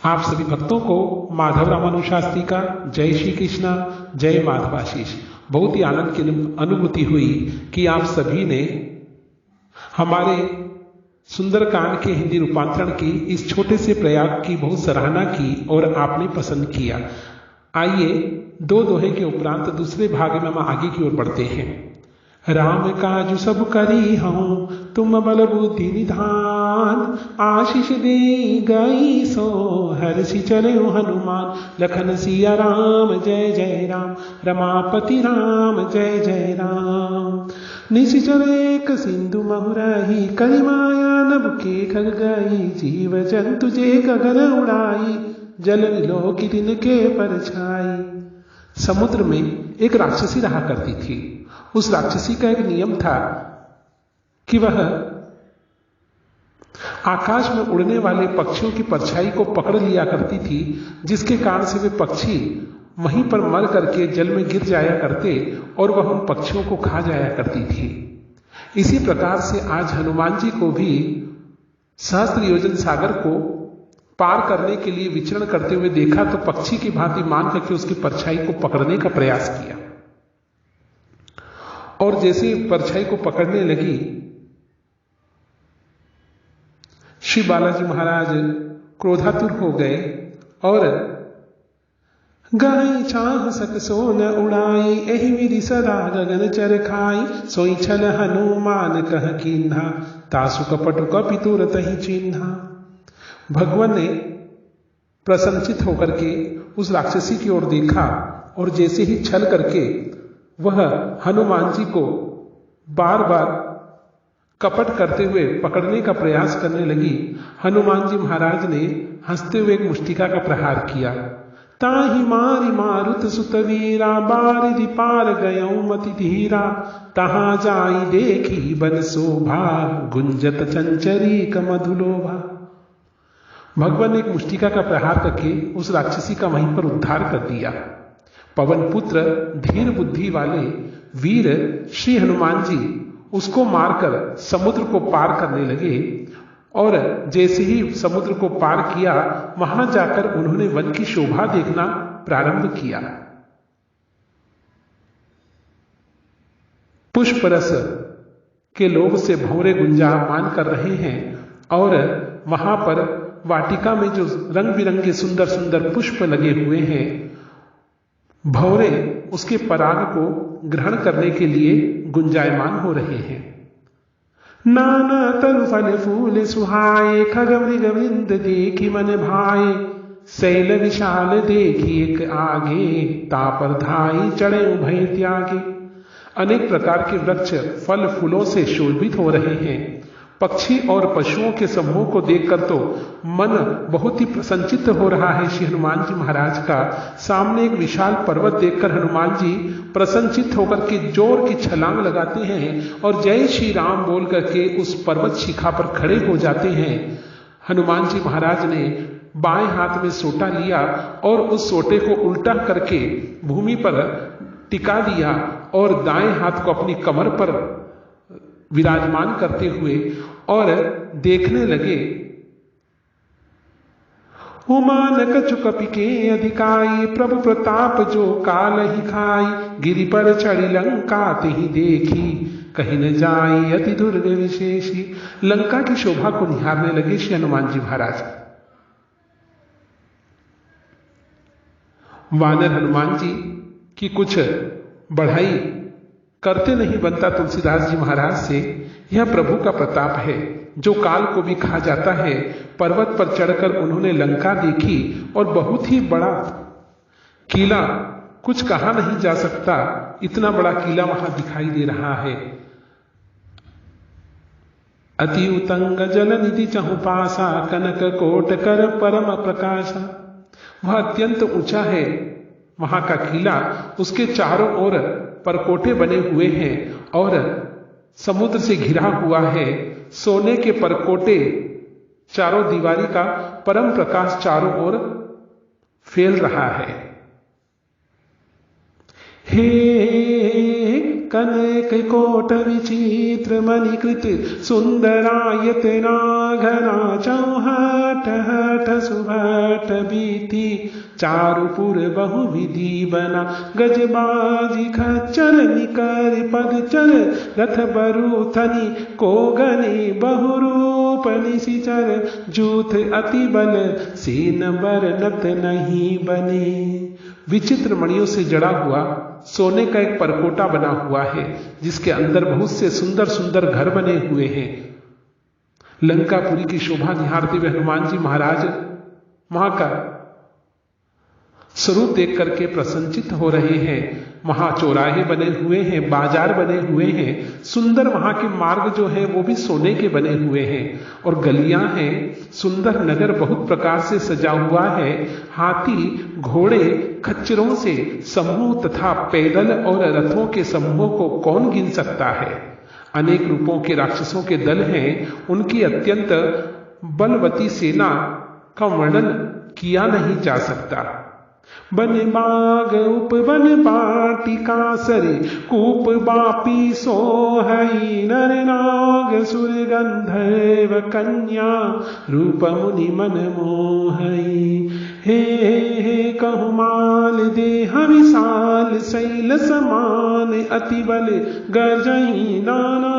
आप सभी भक्तों को माधव रामानुज शास्त्री का जय श्री कृष्णा, जय माधवाशीष। बहुत ही आनंद की अनुभूति हुई कि आप सभी ने हमारे सुंदरकांड के हिंदी रूपांतरण की इस छोटे से प्रयास की बहुत सराहना की और आपने पसंद किया। आइए दो दोहे के उपरांत दूसरे भाग में हम आगे की ओर बढ़ते हैं। राम काजु सब करी हूँ तुम बल बुद्धि निधान, आशीष दे गई सो हर्षि चले हनुमान। लखन सिया राम जय जय राम, रमापति राम जय जय राम। निशिचर एक सिंधु महुरही, करी माया नभ के खग गई। जीव जंतु जे गगन उड़ाई, जल विलो की दिन के परछाई। समुद्र में एक राक्षसी रहा करती थी। उस राक्षसी का एक नियम था कि वह आकाश में उड़ने वाले पक्षियों की परछाई को पकड़ लिया करती थी, जिसके कारण से वे पक्षी वहीं पर मर करके जल में गिर जाया करते और वह उन पक्षियों को खा जाया करती थी। इसी प्रकार से आज हनुमान जी को भी सहस्त्र योजन सागर को पार करने के लिए विचरण करते हुए देखा तो पक्षी की भांति मान करके उसकी परछाई को पकड़ने का प्रयास किया। और जैसे परछाई को पकड़ने लगी, श्री बालाजी महाराज क्रोधातुर हो गए और गाई चाह सक सो न उड़ाई, एहि विधि सदा गगन चर खाई। सोई छल हनुमान कह कीन्हा, तासु कपटु कपि तुरत ही चिन्हा। भगवान ने प्रसन्नचित होकर के उस राक्षसी की ओर देखा और जैसे ही छल करके वह हनुमान जी को बार बार कपट करते हुए पकड़ने का प्रयास करने लगी, हनुमान जी महाराज ने हंसते हुए एक मुष्टिका का प्रहार किया। ताहि मारि मारुत सुतवीरा, बारिधि पार गयौ मति धीरा। तहाँ जाई देखी बन शोभा, गुंजत चंचरी कमधुलोभा। भगवान ने एक मुष्टिका का प्रहार करके उस राक्षसी का वहीं पर उद्धार कर दिया। पवन पुत्र धीर बुद्धि वाले वीर श्री हनुमान जी उसको मारकर समुद्र को पार करने लगे और जैसे ही समुद्र को पार किया, वहां जाकर उन्होंने वन की शोभा देखना प्रारंभ किया। पुष्प रस के लोभ से भंवरे गुंजायमान कर रहे हैं और वहां पर वाटिका में जो रंग बिरंगे सुंदर सुंदर पुष्प लगे हुए हैं, भंवरे उसके पराग को ग्रहण करने के लिए गुंजायमान हो रहे हैं। नाना तनु फल फूल सुहाए, खग मृग वृंद देखी मन भाए। शैल विशाल देखी एक आगे, तापर धाई चढ़े उभय त्यागे। अनेक प्रकार के वृक्ष फल फूलों से शोभित हो रहे हैं। पक्षी और पशुओं के समूह को देखकर तो मन बहुत ही प्रसन्नचित्त हो रहा है श्री हनुमान जी महाराज का। सामने एक विशाल पर्वत देखकर हनुमान जी प्रसन्नचित्त होकर के जोर की छलांग लगाते हैं और जय श्री राम बोल करके उस पर्वत शिखा पर खड़े हो जाते हैं। हनुमान जी महाराज ने बाएं हाथ में सोटा लिया और उस सोटे को उल्टा करके भूमि पर टिका दिया और दाएं हाथ को अपनी कमर पर विराजमान करते हुए और देखने लगे। उमान कछु कपि के अधिकाई, प्रभु प्रताप जो काल ही खाई। गिरि पर चढ़ी लंका तेहि देखी, कहीं न जाई अति दुर्ग विशेषी। लंका की शोभा को निहारने लगे श्री हनुमान जी महाराज। वानर हनुमान जी की कुछ बढ़ाई करते नहीं बनता तुलसीदास जी महाराज से। यह प्रभु का प्रताप है जो काल को भी खा जाता है। पर्वत पर चढ़कर उन्होंने लंका देखी और बहुत ही बड़ा किला, कुछ कहा नहीं जा सकता, इतना बड़ा किला वहां दिखाई दे रहा है। अति उतंग जल निधि चहुपासा, कनक कोट कर परम प्रकाशा। वह अत्यंत ऊंचा है वहां का किला, उसके चारों ओर परकोटे बने हुए हैं और समुद्र से घिरा हुआ है। सोने के परकोटे चारों दीवारी का परम प्रकाश चारों ओर फैल रहा है। हे कनक कोट विचित्र मणिकृत सुंदरायतना घना चौहट हठ सुभट बीती चारुपुर बहुविधि बना गजबाजी खच्चर निकर पद चल रथ बरूथनी को गने बहुरूप निशिचर जूथ अति बल सेन बरनत नहीं बने। विचित्र मणियों से जड़ा हुआ सोने का एक परकोटा बना हुआ है जिसके अंदर बहुत से सुंदर सुंदर घर बने हुए हैं। लंकापुरी की शोभा निहारते हुए हनुमान जी महाराज वहां का स्वरूप देख करके प्रसन्नचित हो रहे हैं। वहां चौराहे बने हुए हैं, बाजार बने हुए हैं, सुंदर वहां के मार्ग जो है वो भी सोने के बने हुए हैं और गलियां हैं। सुंदर नगर बहुत प्रकार से सजा हुआ है। हाथी घोड़े खच्चरों से समूह तथा पैदल और रथों के समूहों को कौन गिन सकता है। अनेक रूपों के राक्षसों के दल हैं। उनकी अत्यंत बलवती सेना का वर्णन किया नहीं जा सकता। बन बाग उपवन पाटिका सरे कूप बापी सोहई नर नाग सुर गंधर्व कन्या रूप मुनि मन मोहई। हे हे कहुमाल देह विशाल शैल समान अति बल गरजई नाना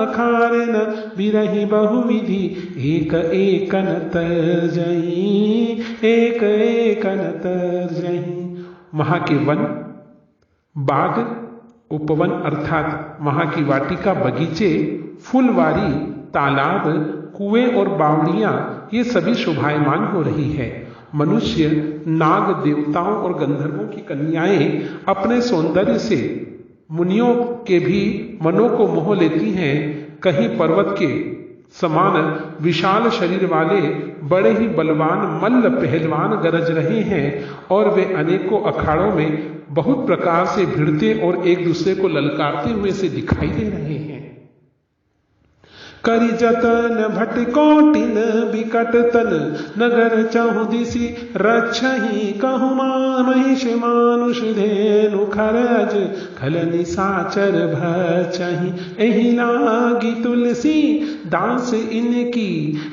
अखारन बिरहि बहुविधि एक एकन तरजई एक एकन तरजई। वहां के वन बाग उपवन अर्थात वहां की वाटिका बगीचे फुलवारी तालाब कुएं और बावड़ियां ये सभी शोभायमान हो रही है। मनुष्य नाग देवताओं और गंधर्वों की कन्याएं अपने सौंदर्य से मुनियों के भी मनों को मोह लेती हैं। कहीं पर्वत के समान विशाल शरीर वाले बड़े ही बलवान मल्ल पहलवान गरज रहे हैं और वे अनेकों अखाड़ों में बहुत प्रकार से भिड़ते और एक दूसरे को ललकारते हुए से दिखाई दे रहे हैं। करि जतन भट कोटिन बिकट तन नगर चहुदिसी रक्षहि कहुमान महिष मानुष धेनु खरज खल निसाचर भचहि। एहि लागी तुलसी दास इनकी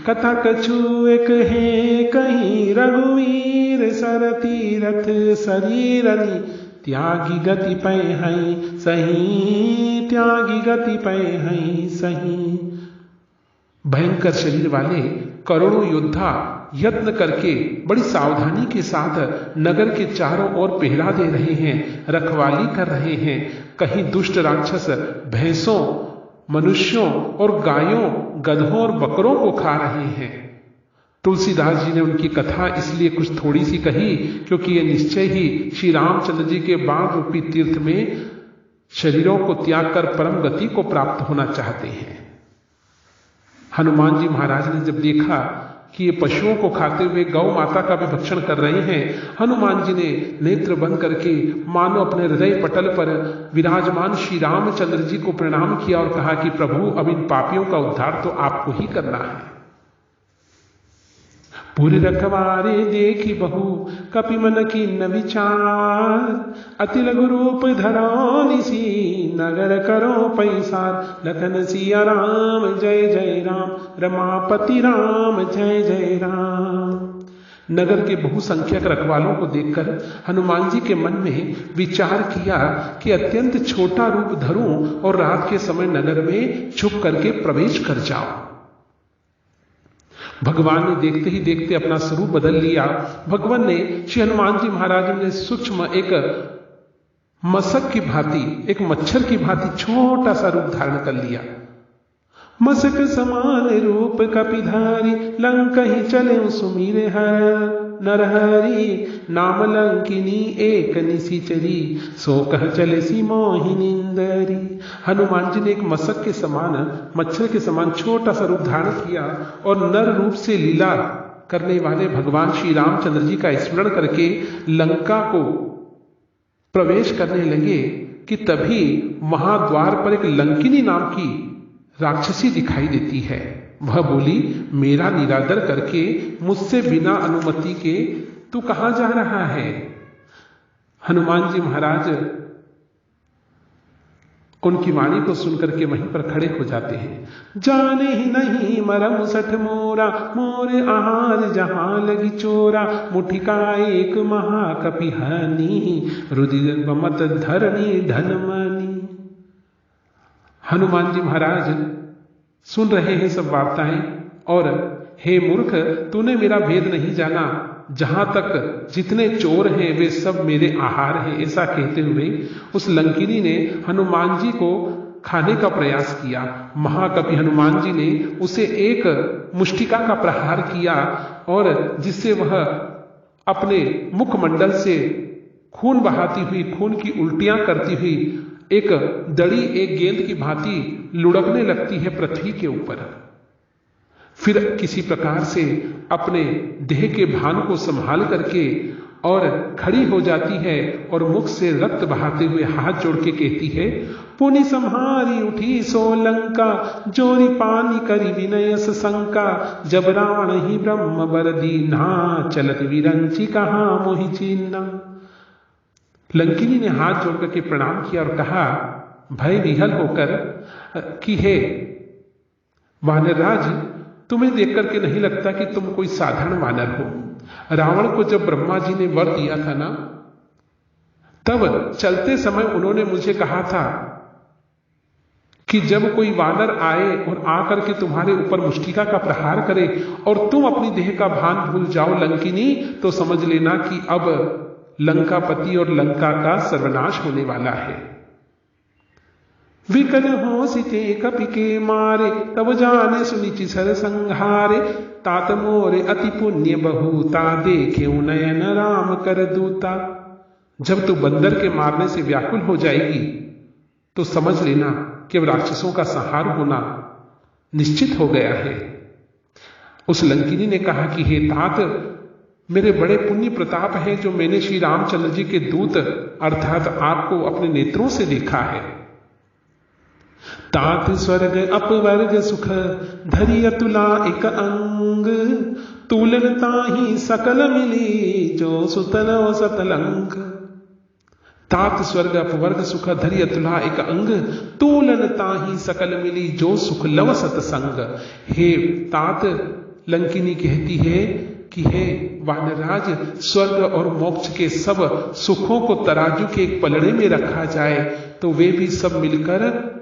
कथा कछु एक है कहीं रघुवीर सर तीरथ शरीरनि त्यागी गति पै हई सही त्यागी गति पै हई सही। भयंकर शरीर वाले करोड़ों योद्धा यत्न करके बड़ी सावधानी के साथ नगर के चारों ओर पहरा दे रहे हैं, रखवाली कर रहे हैं। कहीं दुष्ट राक्षस भैंसों मनुष्यों और गायों गधों और बकरों को खा रहे हैं। तुलसीदास जी ने उनकी कथा इसलिए कुछ थोड़ी सी कही क्योंकि ये निश्चय ही श्री रामचंद्र जी के बाण रूपी तीर्थ में शरीरों को त्याग कर परम गति को प्राप्त होना चाहते हैं। हनुमान जी महाराज ने जब देखा कि ये पशुओं को खाते हुए गौ माता का भी भक्षण कर रहे हैं, हनुमान जी ने नेत्र बंद करके मानो अपने हृदय पटल पर विराजमान श्री रामचंद्र जी को प्रणाम किया और कहा कि प्रभु अब इन पापियों का उद्धार तो आपको ही करना है। पूरे रखवारे देखी बहु कपि मन की न विचार अति लघु रूप धरो निसी नगर करो पैसार। लखन सिया राम जय जय राम रमापति राम जय जय राम। नगर के बहुसंख्यक रखवालों को देखकर हनुमान जी के मन में विचार किया कि अत्यंत छोटा रूप धरूं और रात के समय नगर में छुप करके प्रवेश कर जाऊं। भगवान ने देखते ही देखते अपना स्वरूप बदल लिया। भगवान ने श्री हनुमान जी महाराज ने सूक्ष्म एक मशक की भांति एक मच्छर की भांति छोटा सा रूप धारण कर लिया। मशक समान रूप कपिधारी लंक ही चले सुमीर हर नरहरि नाम लंकिनी एक निशिचरी सो कह चले सी मोहिनिंदरी। हनुमान जी ने एक मशक के समान मच्छर के समान छोटा सा रूप धारण किया और नर रूप से लीला करने वाले भगवान श्री रामचंद्र जी का स्मरण करके लंका को प्रवेश करने लगे कि तभी महाद्वार पर एक लंकिनी नाम की राक्षसी दिखाई देती है। वह बोली, मेरा निरादर करके मुझसे बिना अनुमति के तू कहां जा रहा है। हनुमान जी महाराज उनकी वाणी को सुनकर के वहीं पर खड़े हो जाते हैं। जाने ही नहीं मरम सठ मोरा, मोरे आहार जहां लगी चोरा, मुठिका एक महाकपि हनी, रुधिर मत धरनी धनमनी। हनुमान जी महाराज सुन रहे हैं सब वार्ताएं, और हे मूर्ख, तूने मेरा भेद नहीं जाना, जहां तक जितने चोर हैं वे सब मेरे आहार हैं। ऐसा कहते हुए उस लंकिनी ने हनुमान जी को खाने का प्रयास किया। महाकपि हनुमान जी ने उसे एक मुष्टिका का प्रहार किया, और जिससे वह अपने मुखमंडल से खून बहाती हुई, खून की उल्टियां करती हुई एक दड़ी, एक गेंद की भांति लुढ़कने लगती है पृथ्वी के ऊपर। फिर किसी प्रकार से अपने देह के भान को संभाल करके और खड़ी हो जाती है, और मुख से रक्त बहाते हुए हाथ जोड़ के कहती है, पुनि संहारी उठी सो लंका, जोरी पानी करी विनयस शंका, जब रावण ही ब्रह्म बर दीना, चलत विरंची कहाँ मोहि चीन्ना। लंकिनी ने हाथ जोड़ करके प्रणाम किया और कहा भय विहल होकर कि हे वानरराज, तुम्हें देख करके नहीं लगता कि तुम कोई साधारण वानर हो। रावण को जब ब्रह्मा जी ने वर दिया था ना, तब चलते समय उन्होंने मुझे कहा था कि जब कोई वानर आए और आकर के तुम्हारे ऊपर मुष्टिका का प्रहार करे और तुम अपनी देह का भान भूल जाओ लंकिनी, तो समझ लेना कि अब लंकापति और लंका का सर्वनाश होने वाला है। विकल हो सिते कपि के मारे, तब जाने सुनिचि सर संहारे, तात मोरे अति पुण्य बहुता, देखे नयन राम कर दूता। जब तू बंदर के मारने से व्याकुल हो जाएगी तो समझ लेना कि अब राक्षसों का संहार होना निश्चित हो गया है। उस लंकिनी ने कहा कि हे तात, मेरे बड़े पुण्य प्रताप है जो मैंने श्री रामचंद्र जी के दूत अर्थात आपको अपने नेत्रों से देखा है। तात स्वर्ग अपवर्ग सुख, धरि अतुला एक अंग, तूलन ताहि सकल मिली, जो सुतल सतलंग। तात स्वर्ग अपवर्ग सुख, धरि अतुला एक अंग, तूलन ताहि सकल मिली, जो सुख लव सतसंग। हे तात, लंकिनी कहती है कि हे वानरराज, स्वर्ग और मोक्ष के सब सुखों को तराजू के एक पलड़े में रखा जाए तो वे भी सब मिलकर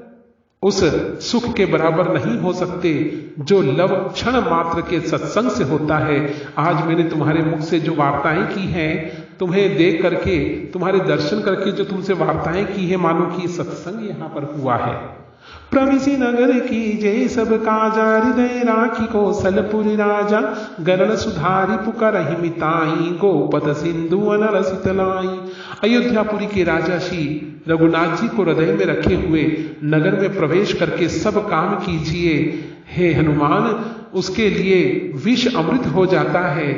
उस सुख के बराबर नहीं हो सकते जो लव क्षण मात्र के सत्संग से होता है। आज मैंने तुम्हारे मुख से जो वार्ताएं की हैं, तुम्हें देख करके, तुम्हारे दर्शन करके जो तुमसे वार्ताएं की है, मानो कि सत्संग यहां पर हुआ है। प्रविशि नगर की जय सब काजा, हृदय राखी कौशलपुरी राजा, गरण सुधारी पुकारहि मिताई, गोपद सिंधु अनल शीतलाई। अयोध्यापुरी के राजा श्री रघुनाथ जी को हृदय में रखे हुए नगर में प्रवेश करके सब काम कीजिए। हे हनुमान, उसके लिए विष अमृत हो जाता है,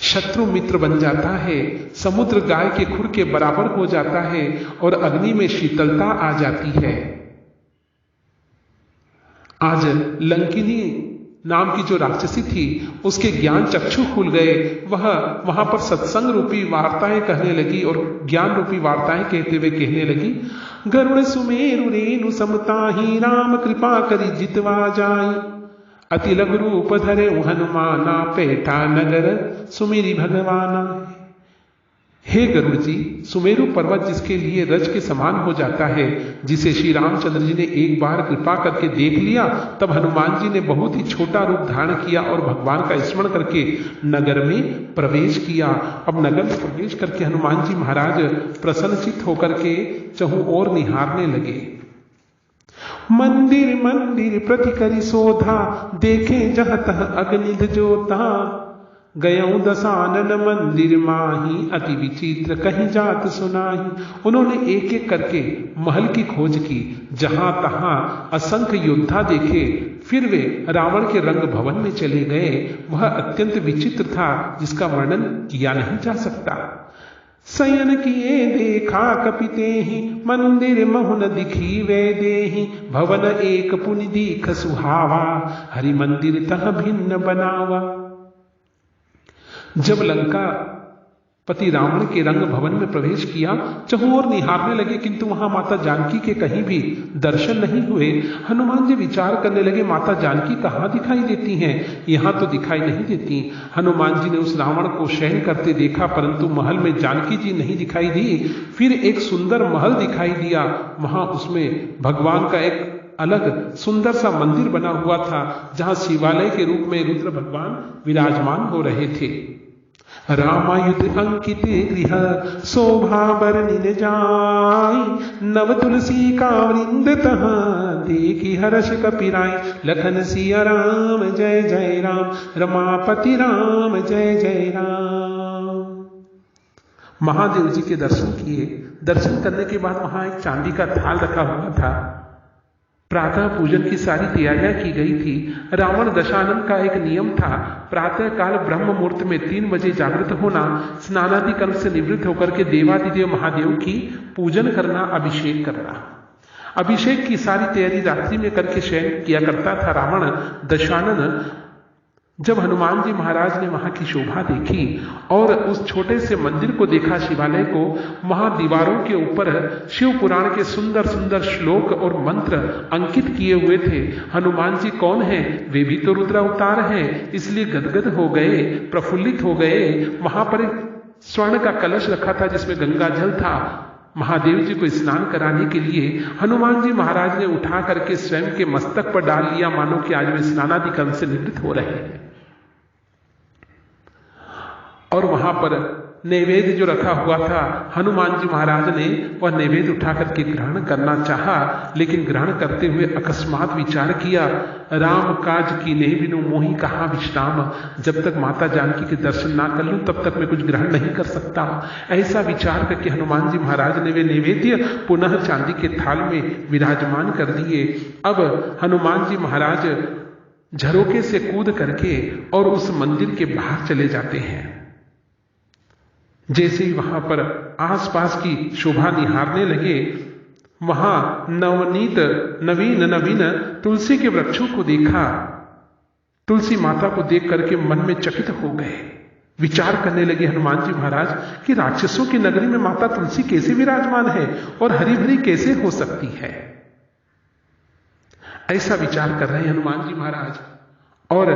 शत्रु मित्र बन जाता है, समुद्र गाय के खुर के बराबर हो जाता है, और अग्नि में शीतलता आ जाती है। आज लंकिनी नाम की जो राक्षसी थी, उसके ज्ञान चक्षु खुल गए। वह वहां पर सत्संग रूपी वार्ताएं कहने लगी और ज्ञान रूपी वार्ताएं कहते हुए कहने लगी, गरुड़ सुमेरु रेणु समताही, राम कृपा करी जितवा जाई, अति लघु रूप धरे हनुमाना, पैठा नगर सुमेरी भगवाना। हे गरुड़ जी, सुमेरु पर्वत जिसके लिए रज के समान हो जाता है, जिसे श्री रामचंद्र जी ने एक बार कृपा करके देख लिया, तब हनुमान जी ने बहुत ही छोटा रूप धारण किया और भगवान का स्मरण करके नगर में प्रवेश किया। अब नगर में प्रवेश करके हनुमान जी महाराज प्रसन्नचित्त होकर के चहु ओर निहारने लगे। मंदिर मंदिर प्रति करी शोधा, देखे जह तह अग्निध जोता, गयऊ दसानन मंदिर माही, अति विचित्र कहीं जात सुनाही। उन्होंने एक एक करके महल की खोज की, जहां तहां असंख्य योद्धा देखे, फिर वे रावण के रंग भवन में चले गए। वह अत्यंत विचित्र था, जिसका वर्णन किया नहीं जा सकता। शयन किए देखा कपिते ही, मंदिर महुन दिखी वे देही, भवन एक पुनि दीख सुहावा, हरि मंदिर तह भिन्न बनावा। जब लंका पति रावण के रंग भवन में प्रवेश किया, चहुं ओर निहारने लगे, किंतु वहां माता जानकी के कहीं भी दर्शन नहीं हुए। हनुमान जी विचार करने लगे, माता जानकी कहाँ दिखाई देती हैं, यहां तो दिखाई नहीं देती। हनुमान जी ने उस रावण को शयन करते देखा, परंतु महल में जानकी जी नहीं दिखाई दी। फिर एक सुंदर महल दिखाई दिया, वहां उसमें भगवान का एक अलग सुंदर सा मंदिर बना हुआ था, जहां शिवालय के रूप में रुद्र भगवान विराजमान हो रहे थे। रामायुध अंकित गृह शोभा बरनिन जाय, नव तुलसी का वृंद तहाँ देखी हर्ष कपिराय। लखन सिया राम जय जय राम, रमापति राम जय जय राम। महादेव जी के दर्शन किए। दर्शन करने के बाद वहां एक चांदी का थाल रखा हुआ था। प्रातः पूजन की सारी तैयारियां की गई थी। रावण दशानन का एक नियम था, प्रातः काल ब्रह्म मुहूर्त में 3 बजे जागृत होना, स्नानादि कर्म से निवृत्त होकर के देवादिदेव महादेव की पूजन करना, अभिषेक करना। अभिषेक की सारी तैयारी रात्रि में करके शयन किया करता था रावण दशानन। जब हनुमान जी महाराज ने वहां की शोभा देखी और उस छोटे से मंदिर को देखा, शिवालय को, वहां दीवारों के ऊपर शिव पुराण के सुंदर सुंदर श्लोक और मंत्र अंकित किए हुए थे। हनुमान जी कौन हैं? वे भी तो रुद्रावतार हैं, इसलिए गदगद हो गए, प्रफुल्लित हो गए। वहां पर स्वर्ण का कलश रखा था जिसमें गंगा जल था। महादेव जी को स्नान कराने के लिए हनुमान जी महाराज ने उठा करके स्वयं के मस्तक पर डाल लिया, मानो कि आज वे स्नानादि कर्म से निवृत्त हो रहे हैं। और वहां पर नैवेद्य जो रखा हुआ था, हनुमान जी महाराज ने वह नैवेद्य उठा करके ग्रहण करना चाहा, लेकिन ग्रहण करते हुए अकस्मात विचार किया, राम काज कीन्हे बिनु मोहि कहाँ विश्राम। जब तक माता जानकी के दर्शन ना कर लूं तब तक मैं कुछ ग्रहण नहीं कर सकता। ऐसा विचार करके हनुमान जी महाराज ने वे नैवेद्य पुनः चांदी के थाल में विराजमान कर दिए। अब हनुमान जी महाराज झरोके से कूद करके और उस मंदिर के बाहर चले जाते हैं। जैसे ही वहां पर आसपास की शोभा निहारने लगे, वहां नवीन तुलसी के वृक्षों को देखा। तुलसी माता को देख करके मन में चकित हो गए। विचार करने लगे हनुमान जी महाराज कि राक्षसों की नगरी में माता तुलसी कैसे विराजमान है और हरी भरी कैसे हो सकती है। ऐसा विचार कर रहे हैं हनुमान जी महाराज, और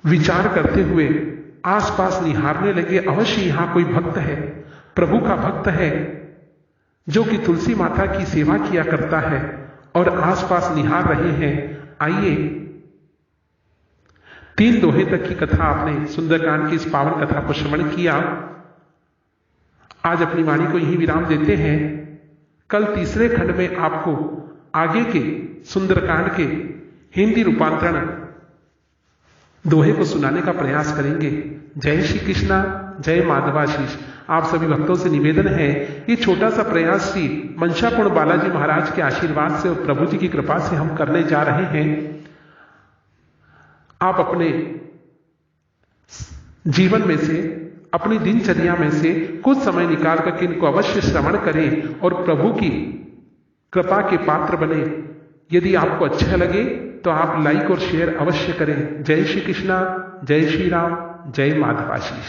विचार करते हुए आसपास निहारने लगे। अवश्य यहां कोई भक्त है, प्रभु का भक्त है, जो कि तुलसी माता की सेवा किया करता है, और आसपास निहार रहे हैं। आइए, 3 दोहे तक की कथा आपने सुंदरकांड की इस पावन कथा को श्रवण किया। आज अपनी वाणी को यही विराम देते हैं। कल तीसरे खंड में आपको आगे के सुंदरकांड के हिंदी रूपांतरण दोहे को सुनाने का प्रयास करेंगे। जय श्री कृष्णा, जय माधवाशीष। आप सभी भक्तों से निवेदन है, ये छोटा सा प्रयास श्री मंशापूर्ण बालाजी महाराज के आशीर्वाद से और प्रभु जी की कृपा से हम करने जा रहे हैं। आप अपने जीवन में से, अपनी दिनचर्या में से कुछ समय निकाल करके इनको अवश्य श्रवण करें और प्रभु की कृपा के पात्र बने। यदि आपको अच्छा लगे तो आप लाइक और शेयर अवश्य करें। जय श्री कृष्णा, जय श्री राम, जय माधवाशीष।